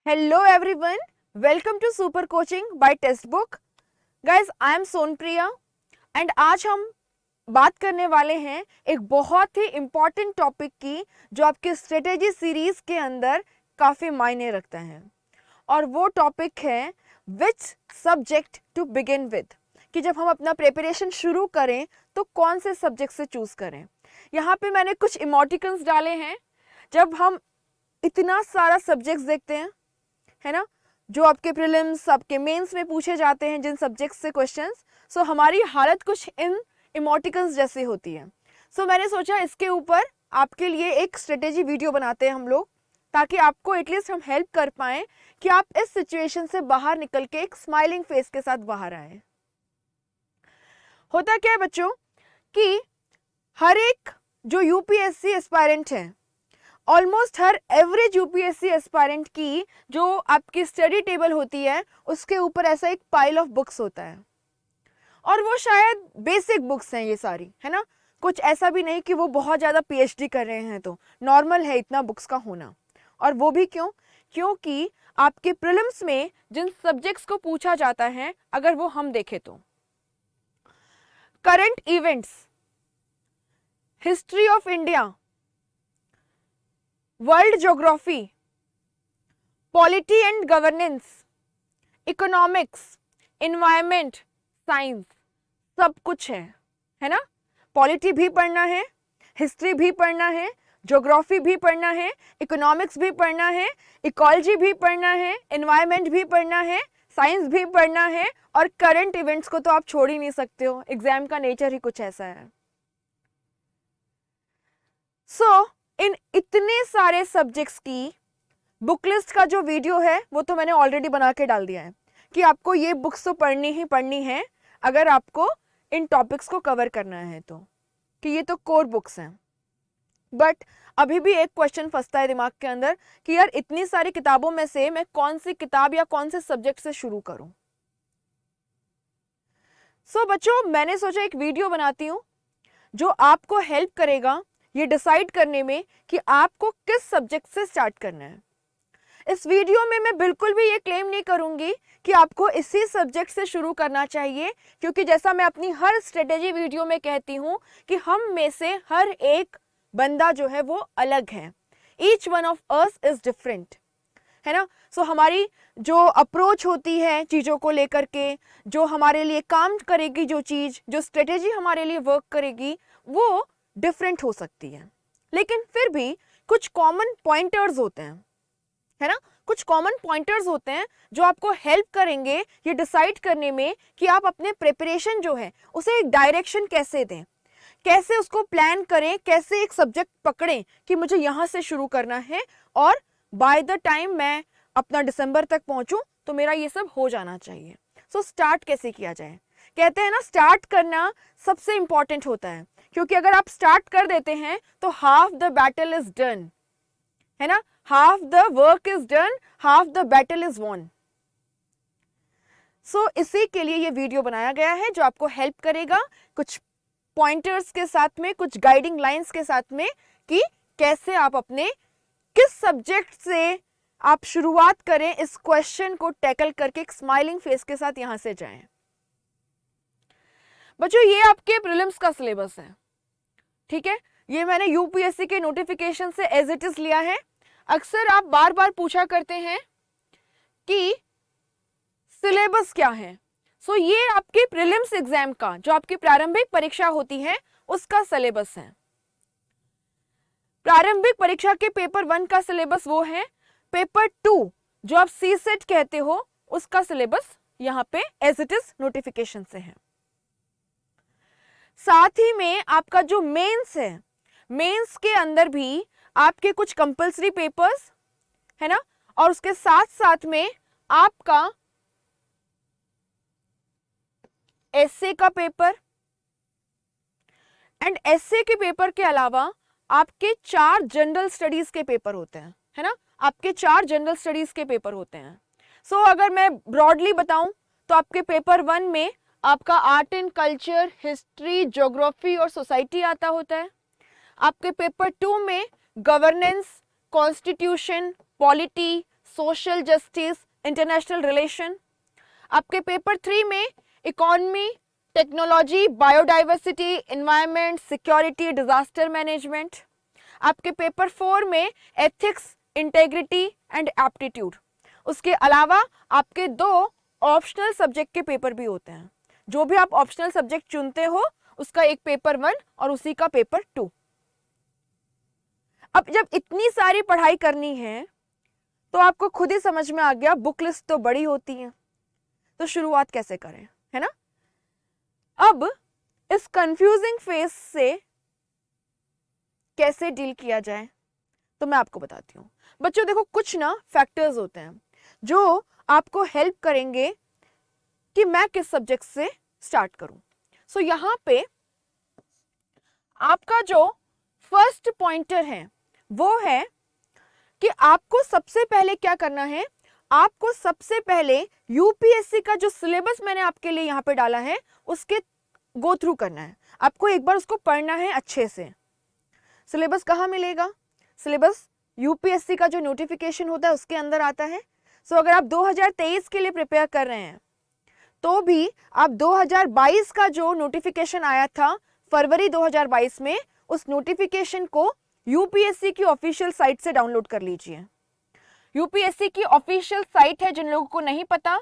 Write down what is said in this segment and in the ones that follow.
Hello everyone, welcome to Super Coaching by Textbook. Guys, I am Sonpriya and आज हम बात करने वाले हैं एक बहुत ही इम्पॉर्टेंट टॉपिक की जो आपके स्ट्रेटेजी सीरीज के अंदर काफ़ी मायने रखता है और वो टॉपिक है which subject to begin with, कि जब हम अपना प्रिपरेशन शुरू करें तो कौन से सब्जेक्ट से चूज़ करें। यहाँ पे मैंने कुछ इमोटिकन्स डाले हैं। जब हम इतना सारा सब्जेक्ट्स देखते हैं, है ना, जो आपके प्रीलिम्स आपके मेंस में पूछे जाते हैं जिन सब्जेक्ट्स से क्वेश्चंस, सो हमारी हालत कुछ इन इमोटिकन्स जैसी होती है। सो मैंने सोचा इसके ऊपर आपके लिए एक स्ट्रेटेजी वीडियो बनाते हैं हम लोग, ताकि आपको एटलीस्ट हम हेल्प कर पाएँ कि आप इस सिचुएशन से बाहर निकल के एक स्माइलिंग फेस के साथ बाहर आए। होता क्या है बच्चों कि हर एक जो यूपीएससी एस्पायरेंट है, ऑलमोस्ट हर एवरेज यूपीएससी एस्पायरेंट की जो आपकी स्टडी टेबल होती है उसके ऊपर ऐसा एक पाइल ऑफ बुक्स होता है और वो शायद बेसिक बुक्स हैं ये सारी, है ना। कुछ ऐसा भी नहीं कि वो बहुत ज़्यादा पीएचडी कर रहे हैं, तो नॉर्मल है इतना बुक्स का होना। और वो भी क्योंकि आपके प्रीलिम्स में जिन सब्जेक्ट्स को पूछा जाता है, अगर वो हम देखें तो current events, history of India, world geography, polity and governance, economics, environment, science, सब कुछ है ना। पॉलिटी भी पढ़ना है, हिस्ट्री भी पढ़ना है, ज्योग्राफी भी पढ़ना है, इकोनॉमिक्स भी पढ़ना है, इकोलॉजी भी पढ़ना है, इन्वायरमेंट भी पढ़ना है, साइंस भी पढ़ना है, और करंट इवेंट्स को तो आप छोड़ ही नहीं सकते हो, एग्जाम का नेचर ही कुछ ऐसा है। इन इतने सारे सब्जेक्ट्स की बुक लिस्ट का जो वीडियो है वो तो मैंने ऑलरेडी बना के डाल दिया है कि आपको ये बुक्स तो पढ़नी ही पढ़नी है अगर आपको इन टॉपिक्स को कवर करना है, तो कि ये तो कोर बुक्स हैं। बट अभी भी एक क्वेश्चन फंसता है दिमाग के अंदर कि यार इतनी सारी किताबों में से मैं कौन सी किताब या कौन से सब्जेक्ट से शुरू करूं। बच्चों, मैंने सोचा एक वीडियो बनाती हूं जो आपको हेल्प करेगा ये डिसाइड करने में कि आपको किस सब्जेक्ट से स्टार्ट करना है। इस वीडियो में मैं बिल्कुल भी ये क्लेम नहीं करूंगी कि आपको इसी सब्जेक्ट से शुरू करना चाहिए, क्योंकि जैसा मैं अपनी हर स्ट्रेटेजी वीडियो में कहती हूं कि हम में से हर एक बंदा जो है वो अलग है। Each one of us is different, है ना। हमारी जो अप्रोच होती है चीज़ों को लेकर के, जो हमारे लिए काम करेगी, जो चीज़, जो स्ट्रेटेजी हमारे लिए वर्क करेगी, वो डिफरेंट हो सकती है। लेकिन फिर भी कुछ कॉमन पॉइंटर्स होते हैं, है ना। कुछ कॉमन पॉइंटर्स होते हैं जो आपको हेल्प करेंगे ये डिसाइड करने में कि आप अपने प्रिपरेशन जो है उसे एक डायरेक्शन कैसे दें, कैसे उसको प्लान करें, कैसे एक सब्जेक्ट पकड़ें कि मुझे यहाँ से शुरू करना है और बाय द टाइम मैं अपना दिसंबर तक पहुँचूँ तो मेरा ये सब हो जाना चाहिए। स्टार्ट कैसे किया जाए। कहते हैं ना, स्टार्ट करना सबसे इंपॉर्टेंट होता है, क्योंकि अगर आप स्टार्ट कर देते हैं तो half the battle is done, है ना। Half the work is done, half the battle is won. इसी के लिए ये वीडियो बनाया गया है जो आपको हेल्प करेगा कुछ पॉइंटर्स के साथ में, कुछ गाइडिंग लाइंस के साथ में, कि कैसे आप अपने किस सब्जेक्ट से आप शुरुआत करें, इस क्वेश्चन को टैकल करके एक स्माइलिंग फेस के साथ यहां से जाएं। बच्चों, ये आपके प्रीलिम्स का सिलेबस है, ठीक है। ये मैंने यूपीएससी के नोटिफिकेशन से एज इट इज लिया है। अक्सर आप बार बार पूछा करते हैं कि सिलेबस क्या है। ये आपके प्रीलिम्स एग्जाम का, जो आपकी प्रारंभिक परीक्षा होती है, उसका सिलेबस है। प्रारंभिक परीक्षा के पेपर 1 का सिलेबस वो है। पेपर 2 जो आप सी सेट कहते हो, उसका सिलेबस यहां पे एज इट इज नोटिफिकेशन से है। साथ ही में आपका जो मेंस है, मेंस के अंदर भी आपके कुछ कंपल्सरी पेपर्स, है ना, और उसके साथ साथ में आपका एसए का पेपर, एंड एसए के पेपर के अलावा आपके 4 जनरल स्टडीज के पेपर होते हैं, है ना। आपके 4 जनरल स्टडीज के पेपर होते हैं। अगर मैं ब्रॉडली बताऊं तो आपके पेपर 1 में आपका art and culture, history, geography और सोसाइटी आता होता है। आपके पेपर 2 में governance, constitution, polity, social justice, international relation. आपके पेपर 3 में economy, technology, biodiversity, environment, security, disaster management. आपके पेपर 4 में एथिक्स, इंटेग्रिटी एंड एप्टीट्यूड। उसके अलावा आपके 2 ऑप्शनल सब्जेक्ट के पेपर भी होते हैं। जो भी आप ऑप्शनल सब्जेक्ट चुनते हो उसका एक पेपर 1 और उसी का पेपर 2। अब जब इतनी सारी पढ़ाई करनी है तो आपको खुद ही समझ में आ गया बुक लिस्ट तो बड़ी होती है, तो शुरुआत कैसे करें, है ना। अब इस कंफ्यूजिंग फेज से कैसे डील किया जाए तो मैं आपको बताती हूँ। बच्चों देखो, कुछ ना फैक्टर्स होते हैं जो आपको हेल्प करेंगे कि मैं किस सब्जेक्ट से स्टार्ट करूं। सो यहाँ पे आपका जो फर्स्ट पॉइंटर है वो है कि आपको सबसे पहले क्या करना है। आपको सबसे पहले यूपीएससी का जो सिलेबस मैंने आपके लिए यहाँ पे डाला है उसके गो थ्रू करना है। आपको एक बार उसको पढ़ना है अच्छे से। सिलेबस कहाँ मिलेगा? सिलेबस यूपीएससी का जो नोटिफिकेशन होता है उसके अंदर आता है। सो अगर आप 2023 के लिए प्रिपेयर कर रहे हैं तो भी आप 2022 का जो नोटिफिकेशन आया था फरवरी 2022 में, उस नोटिफिकेशन को यूपीएससी की ऑफिशियल साइट से डाउनलोड कर लीजिए। यूपीएससी की ऑफिशियल साइट है, जिन लोगों को नहीं पता,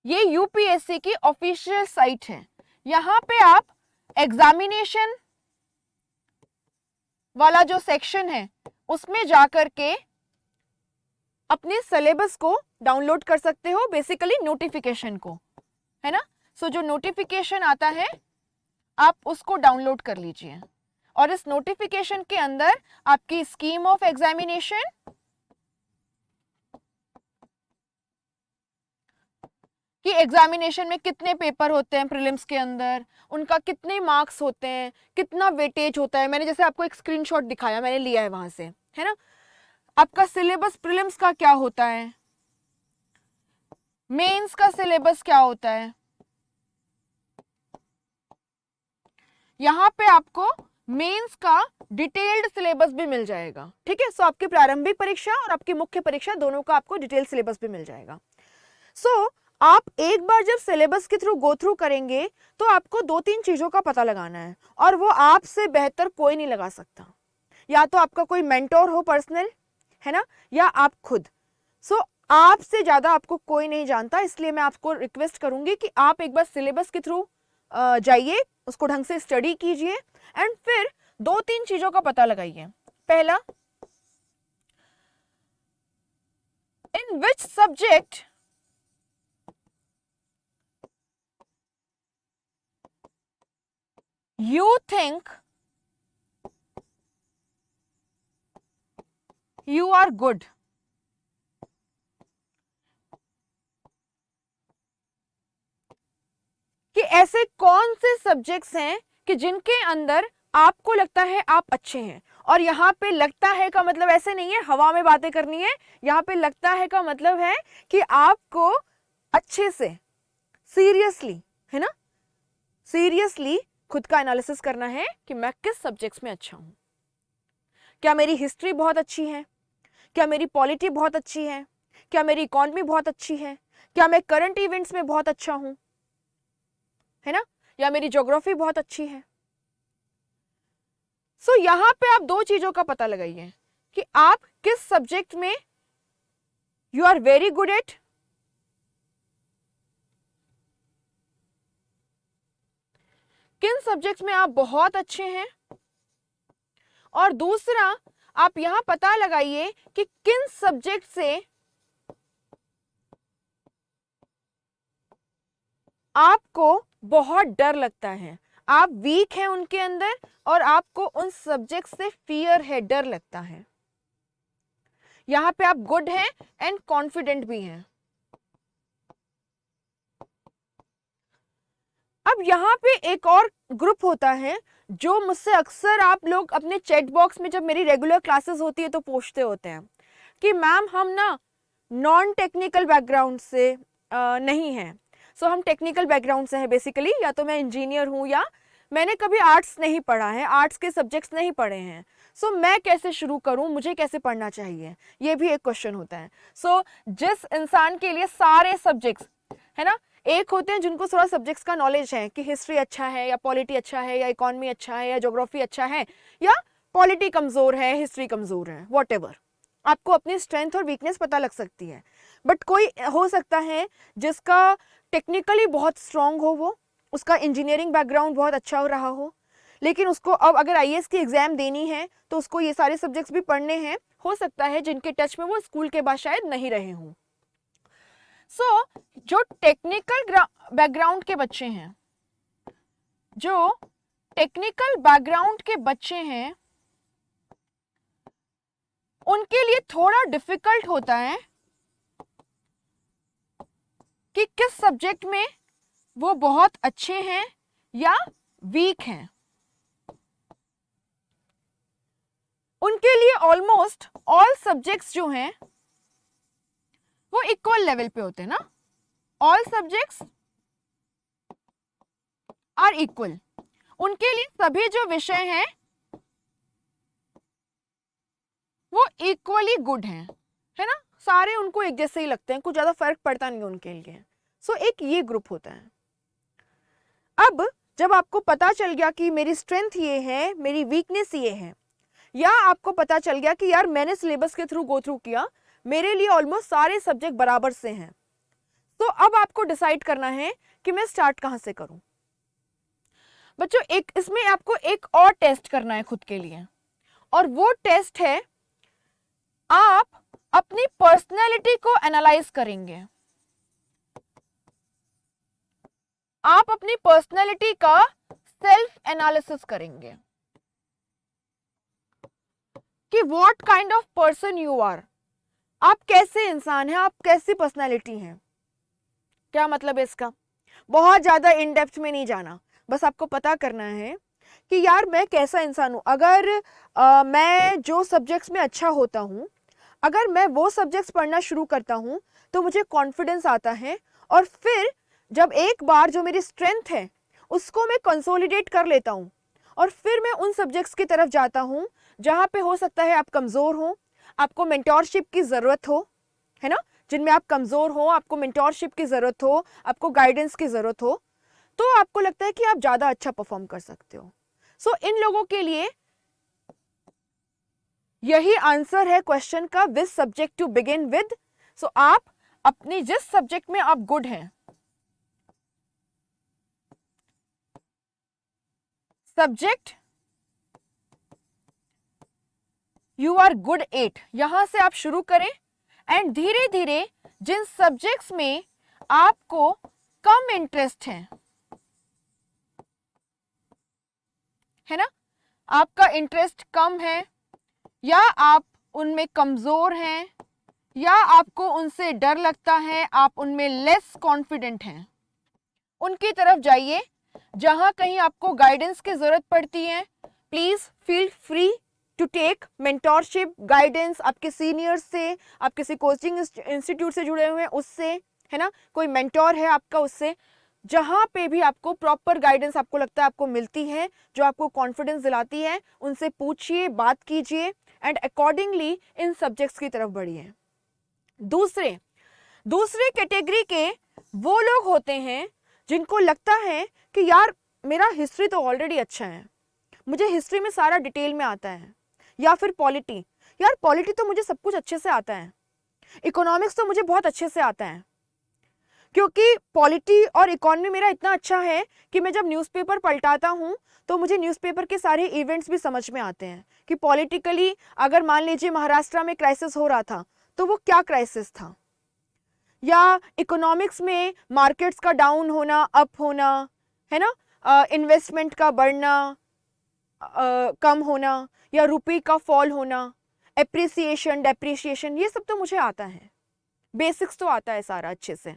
ये यूपीएससी की ऑफिशियल साइट है। यहां पे आप एग्जामिनेशन वाला जो सेक्शन है उसमें जाकर के अपने सिलेबस को डाउनलोड कर सकते हो, बेसिकली नोटिफिकेशन को, है ना। सो जो नोटिफिकेशन आता है आप उसको डाउनलोड कर लीजिए और इस नोटिफिकेशन के अंदर आपकी स्कीम ऑफ एग्जामिनेशन, कि एग्जामिनेशन में कितने पेपर होते हैं प्रीलिम्स के अंदर, उनका कितने मार्क्स होते हैं, कितना वेटेज होता है। मैंने जैसे आपको एक स्क्रीनशॉट दिखाया, मैंने लिया है वहां से, है ना। आपका सिलेबस प्रीलिम्स का क्या होता है, मेंस का सिलेबस क्या होता है, यहां पे आपको मेंस का डिटेल्ड सिलेबस भी मिल जाएगा, ठीक है। सो आपकी प्रारंभिक परीक्षा और आपकी मुख्य परीक्षा दोनों का आपको डिटेल सिलेबस भी मिल जाएगा। सो आप एक बार जब सिलेबस के थ्रू गो थ्रू करेंगे तो आपको 2-3 चीजों का पता लगाना है और वो आपसे बेहतर कोई नहीं लगा सकता। या तो आपका कोई मेंटोर हो पर्सनल, है ना, या आप खुद। सो आपसे ज्यादा आपको कोई नहीं जानता, इसलिए मैं आपको रिक्वेस्ट करूंगी कि आप एक बार सिलेबस के थ्रू जाइए, उसको ढंग से स्टडी कीजिए एंड फिर 2-3 चीजों का पता लगाइए। पहला, in which subject you think you are good, कि ऐसे कौन से सब्जेक्ट्स हैं कि जिनके अंदर आपको लगता है आप अच्छे हैं। और यहाँ पे लगता है का मतलब ऐसे नहीं है हवा में बातें करनी है, यहाँ पे लगता है का मतलब है कि आपको अच्छे से सीरियसली, है ना, सीरियसली खुद का एनालिसिस करना है कि मैं किस सब्जेक्ट्स में अच्छा हूं। क्या मेरी हिस्ट्री बहुत अच्छी है, क्या मेरी पॉलिटी बहुत अच्छी है, क्या मेरी इकोनॉमी बहुत अच्छी है, क्या मैं करंट इवेंट्स में बहुत अच्छा हूं, है ना, या मेरी ज्योग्राफी बहुत अच्छी है। सो यहां पे आप 2 चीजों का पता लगाइए कि आप किस सब्जेक्ट में you are very good at, किन सब्जेक्ट्स में आप बहुत अच्छे हैं, और दूसरा आप यहां पता लगाइए कि किन सब्जेक्ट से आपको बहुत डर लगता है, आप वीक हैं उनके अंदर और आपको उन सब्जेक्ट से फियर है, डर लगता है। यहां पे आप गुड हैं एंड कॉन्फिडेंट भी हैं। अब यहाँ पे एक और ग्रुप होता है जो मुझसे अक्सर आप लोग अपने चैट बॉक्स में जब मेरी रेगुलर क्लासेस होती है तो पूछते होते हैं कि मैम हम ना नॉन टेक्निकल बैकग्राउंड से नहीं हैं। सो हम टेक्निकल बैकग्राउंड से हैं बेसिकली, या तो मैं इंजीनियर हूँ या मैंने कभी आर्ट्स नहीं पढ़ा है, आर्ट्स के सब्जेक्ट्स नहीं पढ़े हैं, सो मैं कैसे शुरू करूं, मुझे कैसे पढ़ना चाहिए, ये भी एक क्वेश्चन होता है। सो जिस इंसान के लिए सारे सब्जेक्ट्स है ना, एक होते हैं जिनको थोड़ा सब्जेक्ट्स का नॉलेज है कि हिस्ट्री अच्छा है या पॉलिटी अच्छा है या इकोनॉमी अच्छा है या ज्योग्राफी अच्छा है या पॉलिटी कमजोर है, हिस्ट्री कमजोर है, व्हाटएवर, आपको अपनी स्ट्रेंथ और वीकनेस पता लग सकती है। बट कोई हो सकता है जिसका टेक्निकली बहुत स्ट्रांग हो, वो उसका इंजीनियरिंग बैकग्राउंड बहुत अच्छा हो रहा हो, लेकिन उसको अब अगर आईएएस की एग्जाम देनी है तो उसको ये सारे सब्जेक्ट्स भी पढ़ने हैं, हो सकता है जिनके टच में वो स्कूल के बाद शायद नहीं रहे हों। सो जो टेक्निकल बैकग्राउंड के बच्चे हैं, जो टेक्निकल बैकग्राउंड के बच्चे हैं, उनके लिए थोड़ा डिफिकल्ट होता है कि किस सब्जेक्ट में वो बहुत अच्छे हैं या वीक हैं। उनके लिए ऑलमोस्ट ऑल सब्जेक्ट्स जो हैं वो इक्वल लेवल पे होते हैं ना, ऑल सब्जेक्ट्स आर इक्वल। उनके लिए सभी जो विषय हैं वो इक्वली गुड हैं, है ना, सारे उनको एक जैसे ही लगते हैं, कुछ ज्यादा फर्क पड़ता नहीं उनके लिए। सो एक ये ग्रुप होता है। अब जब आपको पता चल गया कि मेरी स्ट्रेंथ ये है, मेरी वीकनेस ये है, या आपको पता चल गया कि यार मैंने सिलेबस के थ्रू गो थ्रू किया, मेरे लिए ऑलमोस्ट सारे सब्जेक्ट बराबर से हैं, तो अब आपको डिसाइड करना है कि मैं स्टार्ट कहां से करूं। बच्चों एक इसमें आपको एक और टेस्ट करना है खुद के लिए, और वो टेस्ट है आप अपनी पर्सनैलिटी को एनालाइज करेंगे। आप अपनी पर्सनैलिटी का सेल्फ एनालिसिस करेंगे कि what kind of person you are, आप कैसे इंसान हैं, आप कैसी पर्सनैलिटी हैं। क्या मतलब है इसका, बहुत ज्यादा इन डेप्थ में नहीं जाना, बस आपको पता करना है कि यार मैं कैसा इंसान हूं। अगर मैं जो सब्जेक्ट्स में अच्छा होता हूं, अगर मैं वो सब्जेक्ट्स पढ़ना शुरू करता हूं तो मुझे कॉन्फिडेंस आता है, और फिर जब एक बार जो मेरी स्ट्रेंथ है उसको मैं कंसोलिडेट कर लेता हूं, और फिर मैं उन सब्जेक्ट्स की तरफ जाता हूं जहां पे हो सकता है आप कमजोर हो, आपको मेंटोरशिप की जरूरत हो, है ना, जिनमें आप कमजोर हो, आपको मेंटोरशिप की जरूरत हो, आपको गाइडेंस की जरूरत हो, तो आपको लगता है कि आप ज्यादा अच्छा परफॉर्म कर सकते हो। सो इन लोगों के लिए यही आंसर है क्वेश्चन का, which subject to begin with. सो आप अपने जिस सब्जेक्ट में आप गुड हैं, subject you are good at, यहां से आप शुरू करें, एंड धीरे धीरे जिन सब्जेक्ट्स में आपको कम इंटरेस्ट है ना, आपका इंटरेस्ट कम है, या आप उनमें कमजोर हैं, या आपको उनसे डर लगता है, आप उनमें लेस कॉन्फिडेंट हैं, उनकी तरफ जाइए। जहां कहीं आपको गाइडेंस की जरूरत पड़ती है, please feel free to take mentorship, guidance आपके सीनियर्स से, आप किसी कोचिंग इंस्टीट्यूट से जुड़े हुए हैं उससे, है ना, कोई मेंटोर है आपका उससे, जहां पे भी आपको प्रॉपर गाइडेंस आपको लगता है आपको मिलती है, जो आपको कॉन्फिडेंस दिलाती है, उनसे पूछिए, बात कीजिए, एंड अकॉर्डिंगली इन सब्जेक्ट्स की तरफ बढ़िए। दूसरे कैटेगरी के वो लोग होते हैं जिनको लगता है कि यार मेरा हिस्ट्री तो ऑलरेडी अच्छा है, मुझे हिस्ट्री में सारा डिटेल में आता है, या फिर पॉलिटी, यार पॉलिटी तो मुझे सब कुछ अच्छे से आता है, इकोनॉमिक्स तो मुझे बहुत अच्छे से आता है, क्योंकि पॉलिटी और इकोनॉमी मेरा इतना अच्छा है कि मैं जब न्यूज़पेपर पलटाता हूं तो मुझे न्यूज़पेपर के सारे इवेंट्स भी समझ में आते हैं कि पॉलिटिकली अगर मान लीजिए महाराष्ट्र में क्राइसिस हो रहा था तो वो क्या क्राइसिस था, या इकोनॉमिक्स में मार्केट्स का डाउन होना, अप होना, है ना, इन्वेस्टमेंट का बढ़ना, कम होना, या रुपये का फॉल होना, एप्रिसिएशन, डेप्रिसिएशन, ये सब तो मुझे आता है, बेसिक्स तो आता है सारा अच्छे से।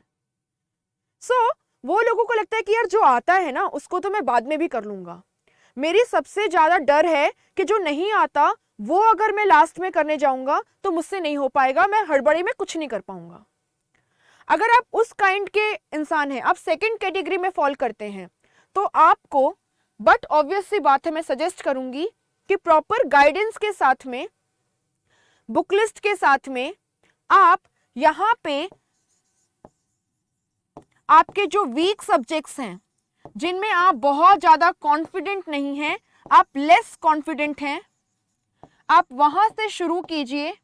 सो वो लोगों को लगता है कि यार जो आता है ना उसको तो मैं बाद में भी कर लूंगा। मेरी सबसे ज्यादा डर है कि जो नहीं आता वो अगर मैं लास्ट में करने जाऊंगा तो मुझसे नहीं हो पाएगा, मैं हड़बड़ी में कुछ नहीं कर पाऊंगा। अगर आप उस काइंड के इंसान हैं, आप सेकंड कैटेगरी में फॉल करते हैं, तो आपको बट ऑब्वियस सी बात है, मैं सजेस्ट करूंगी कि प्रॉपर गाइडेंस के साथ में, बुक लिस्ट के साथ में आप यहां पे आपके जो वीक सब्जेक्ट्स हैं, जिनमें आप बहुत ज्यादा कॉन्फिडेंट नहीं हैं, आप लेस कॉन्फिडेंट हैं, आप वहां से शुरू कीजिए।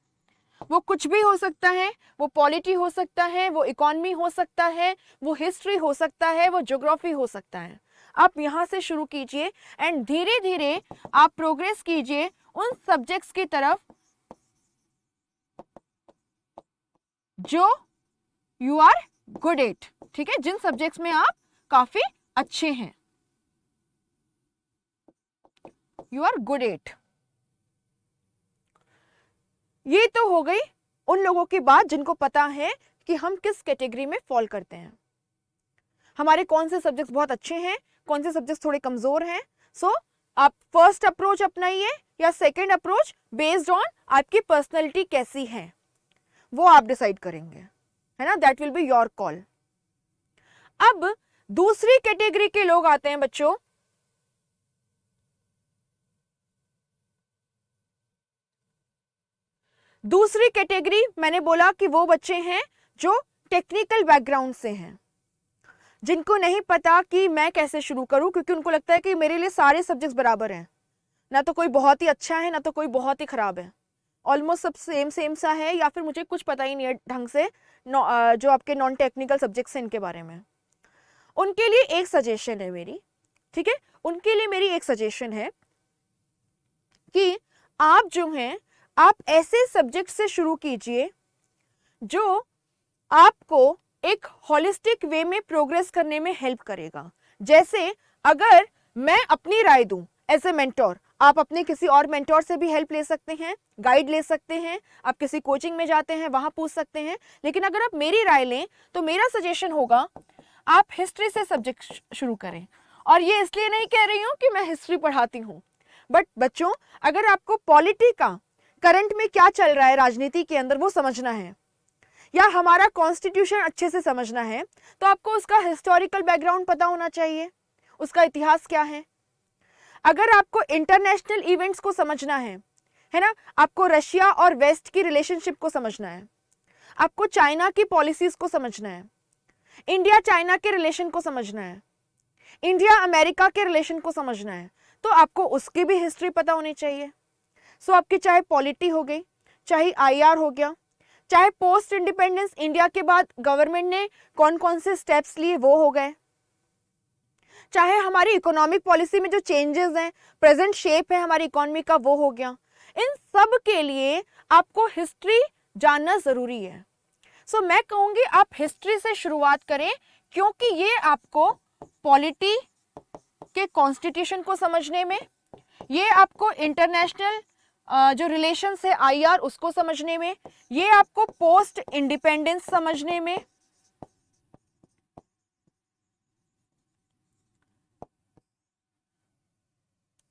वो कुछ भी हो सकता है, वो पॉलिटी हो सकता है, वो इकोनॉमी हो सकता है, वो हिस्ट्री हो सकता है, वो ज्योग्राफी हो सकता है। आप यहां से शुरू कीजिए एंड धीरे धीरे आप प्रोग्रेस कीजिए उन सब्जेक्ट्स की तरफ जो यू आर गुड एट, ठीक है, जिन सब्जेक्ट्स में आप काफी अच्छे हैं, यू आर गुड एट। ये तो हो गई उन लोगों की बात जिनको पता है कि हम किस कैटेगरी में फॉल करते हैं, हमारे कौन से सब्जेक्ट्स बहुत अच्छे हैं, कौन से सब्जेक्ट्स थोड़े कमजोर हैं। सो आप फर्स्ट अप्रोच अपनाइए या सेकंड अप्रोच, बेस्ड ऑन आपकी पर्सनैलिटी कैसी है वो आप डिसाइड करेंगे, है ना, that will be your call. अब दूसरी कैटेगरी के लोग आते हैं बच्चों, दूसरी कैटेगरी मैंने बोला कि वो बच्चे हैं जो टेक्निकल बैकग्राउंड से हैं, जिनको नहीं पता कि मैं कैसे शुरू करूं, क्योंकि उनको लगता है कि मेरे लिए सारे सब्जेक्ट्स बराबर हैं, ना तो कोई बहुत ही अच्छा है ना तो कोई बहुत ही खराब है, ऑलमोस्ट सब सेम सेम सा है, या फिर मुझे कुछ पता ही नहीं है ढंग से जो आपके नॉन टेक्निकल सब्जेक्ट्स हैं इनके बारे में। उनके लिए एक सजेशन है मेरी, ठीक है, उनके लिए मेरी एक सजेशन है कि आप जो हैं आप ऐसे सब्जेक्ट से शुरू कीजिए जो आपको एक होलिस्टिक वे में प्रोग्रेस करने में हेल्प करेगा। जैसे अगर मैं अपनी राय दूं एज ए मेंटोर, आप अपने किसी और मेंटोर से भी हेल्प ले सकते हैं, गाइड ले सकते हैं, आप किसी कोचिंग में जाते हैं वहां पूछ सकते हैं, लेकिन अगर आप मेरी राय लें तो मेरा सजेशन होगा आप हिस्ट्री से सब्जेक्ट शुरू करें। और ये इसलिए नहीं कह रही हूं कि मैं हिस्ट्री पढ़ाती हूं, बट बच्चों अगर आपको पॉलिटी का करंट में क्या चल रहा है राजनीति के अंदर वो समझना है, या हमारा कॉन्स्टिट्यूशन अच्छे से समझना है, तो आपको उसका हिस्टोरिकल बैकग्राउंड पता होना चाहिए, उसका इतिहास क्या है। अगर आपको इंटरनेशनल इवेंट्स को समझना है ना, आपको रशिया और वेस्ट की रिलेशनशिप को समझना है, आपको चाइना की पॉलिसीज को समझना है, इंडिया चाइना के रिलेशन को समझना है, इंडिया अमेरिका के रिलेशन को समझना है, तो आपको उसकी भी हिस्ट्री पता होनी चाहिए। सो आपकी चाहे पॉलिटी हो गई, चाहे आईआर हो गया, चाहे पोस्ट इंडिपेंडेंस इंडिया के बाद गवर्नमेंट ने कौन कौन से स्टेप्स लिए वो हो गए, चाहे हमारी इकोनॉमिक पॉलिसी में जो चेंजेस हैं, प्रेजेंट शेप है हमारी इकोनॉमी का वो हो गया, इन सब के लिए आपको हिस्ट्री जानना जरूरी है। सो मैं कहूंगी आप हिस्ट्री से शुरुआत करें, क्योंकि ये आपको पॉलिटी के कॉन्स्टिट्यूशन को समझने में, ये आपको इंटरनेशनल जो रिलेशंस है आईआर उसको समझने में, ये आपको पोस्ट इंडिपेंडेंस समझने में,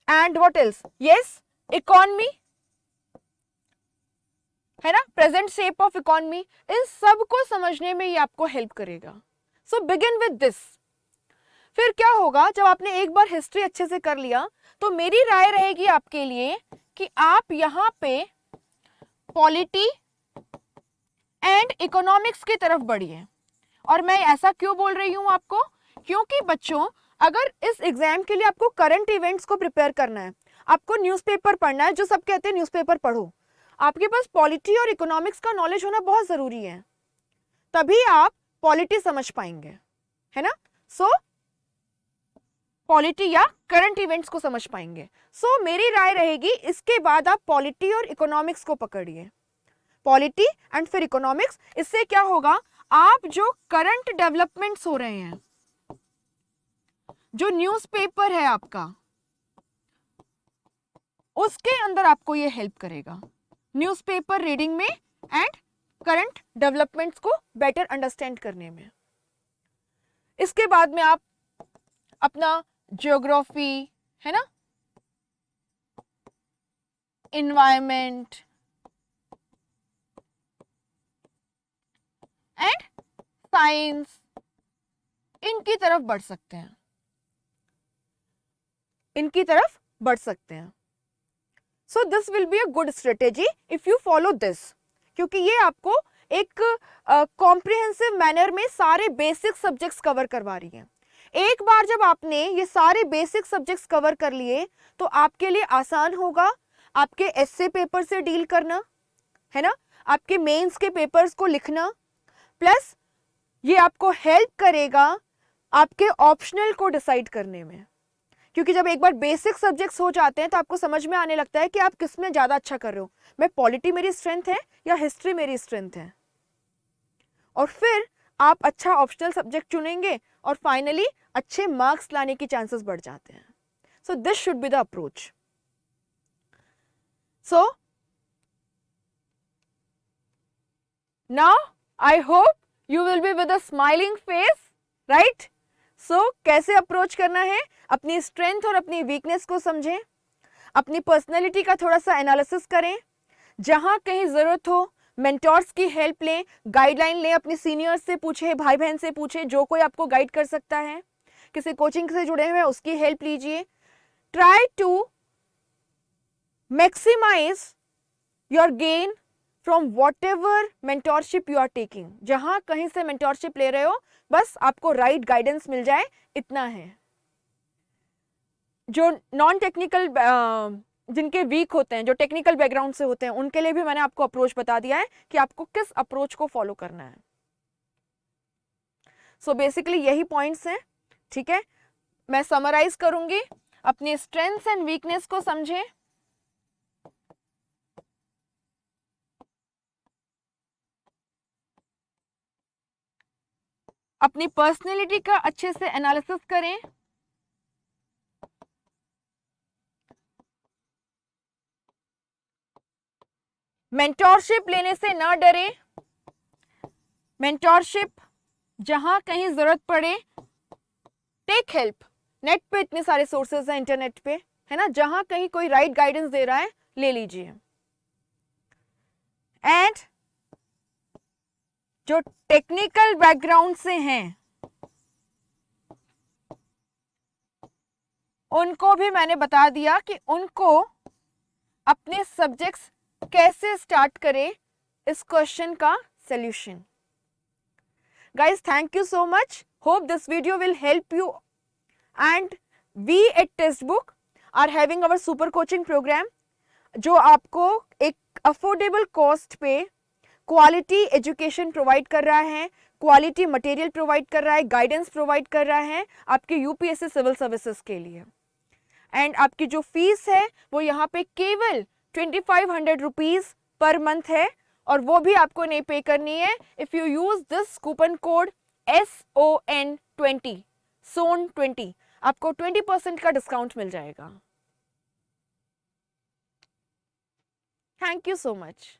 and what else, yes economy, है ना, प्रेजेंट शेप ऑफ इकोनॉमी, इन सब को समझने में ये आपको हेल्प करेगा। सो बिगिन विद दिस। फिर क्या होगा, जब आपने एक बार हिस्ट्री अच्छे से कर लिया तो मेरी राय रहेगी आपके लिए कि आप यहां पे पॉलिटी एंड इकोनॉमिक्स की तरफ बढ़िए। और मैं ऐसा क्यों बोल रही हूं आपको, क्योंकि बच्चों अगर इस एग्जाम के लिए आपको करंट इवेंट्स को प्रिपेयर करना है, आपको न्यूज़पेपर पढ़ना है, जो सब कहते हैं न्यूज़पेपर पढ़ो, आपके पास पॉलिटी और इकोनॉमिक्स का नॉलेज होना बहुत जरूरी है, तभी आप पॉलिटी समझ पाएंगे, है ना। सो पॉलिटी या करंट इवेंट्स को समझ पाएंगे। सो मेरी राय रहेगी इसके बाद आप पॉलिटी और इकोनॉमिक्स को पकड़िए, पॉलिटी एंड फिर इकोनॉमिक्स। इससे क्या होगा, आप जो करंट डेवलपमेंट्स हो रहे हैं, जो न्यूज़पेपर है आपका, उसके अंदर आपको ये हेल्प करेगा, न्यूज़पेपर रीडिंग में एंड करंट डेवलपमेंट्स को बेटर अंडरस्टैंड करने में। इसके बाद में आप अपना ज्योग्राफी, है ना, इन्वायरमेंट एंड साइंस, इनकी तरफ बढ़ सकते हैं। इनकी तरफ बढ़ सकते हैं। So this will be a good strategy if you follow this, क्योंकि ये आपको एक कॉम्प्रिहेंसिव मैनर में सारे बेसिक सब्जेक्ट्स कवर करवा रही है। एक बार जब आपने ये सारे बेसिक सब्जेक्ट्स कवर कर लिए तो आपके लिए आसान होगा आपके एस्से पेपर से डील करना, है ना, आपके मेंस के पेपर्स को लिखना, प्लस ये आपको हेल्प करेगा आपके ऑप्शनल को डिसाइड करने में, क्योंकि जब एक बार बेसिक सब्जेक्ट्स हो जाते हैं तो आपको समझ में आने लगता है कि आप किस में ज़्यादा अच्छा कर रहे हो, मैं पॉलिटी मेरी स्ट्रेंथ है या हिस्ट्री मेरी स्ट्रेंथ है, और फिर आप अच्छा ऑप्शनल सब्जेक्ट चुनेंगे और फाइनली अच्छे मार्क्स लाने की चांसेस बढ़ जाते हैं। So this should be the approach. So now I hope you will be with a smiling face, right? So कैसे अप्रोच करना है, अपनी स्ट्रेंथ और अपनी वीकनेस को समझें, अपनी पर्सनैलिटी का थोड़ा सा एनालिसिस करें, जहां कहीं जरूरत हो मेंटोर्स की हेल्प लें, गाइडलाइन लें, अपने सीनियर्स से पूछें, भाई बहन से पूछें, जो कोई आपको गाइड कर सकता है, किसी कोचिंग से जुड़े हुए उसकी हेल्प लीजिए। Try to maximise your gain from whatever mentorship you are taking. जहां कहीं से मेंटोरशिप ले रहे हो बस आपको राइट गाइडेंस मिल जाए, इतना है। जो नॉन टेक्निकल जिनके वीक होते हैं, जो टेक्निकल बैकग्राउंड से होते हैं, उनके लिए भी मैंने आपको अप्रोच बता दिया है कि आपको किस अप्रोच को फॉलो करना है। सो बेसिकली यही पॉइंट्स हैं, ठीक है। मैं समराइज करूंगी, अपनी स्ट्रेंथ्स एंड वीकनेस को समझें, अपनी पर्सनैलिटी का अच्छे से एनालिसिस करें, मेंटोरशिप लेने से ना डरें, मेंटोरशिप जहां कहीं जरूरत पड़े टेक हेल्प। नेट पे इतने सारे सोर्सेज हैं, इंटरनेट पे, है ना, जहां कहीं कोई राइट गाइडेंस दे रहा है ले लीजिए। एंड जो टेक्निकल बैकग्राउंड से हैं उनको भी मैंने बता दिया कि उनको अपने सब्जेक्ट्स कैसे स्टार्ट करें इस क्वेश्चन का solution. Guys, thank you so much, hope this video will help you, and we at Testbook are having our super coaching programme, जो आपको एक अफोर्डेबल कॉस्ट पे क्वालिटी एजुकेशन प्रोवाइड कर रहा है, क्वालिटी मटेरियल प्रोवाइड कर रहा है, गाइडेंस प्रोवाइड कर रहा है आपके यूपीएससी सिविल सर्विसेज के लिए। एंड आपकी जो फीस है वो यहाँ पे केवल 2500 रुपीज पर मंथ है, और वो भी आपको नहीं पे करनी है if you use this coupon code SON20 SON20, आपको 20% का डिस्काउंट मिल जाएगा। Thank you so much.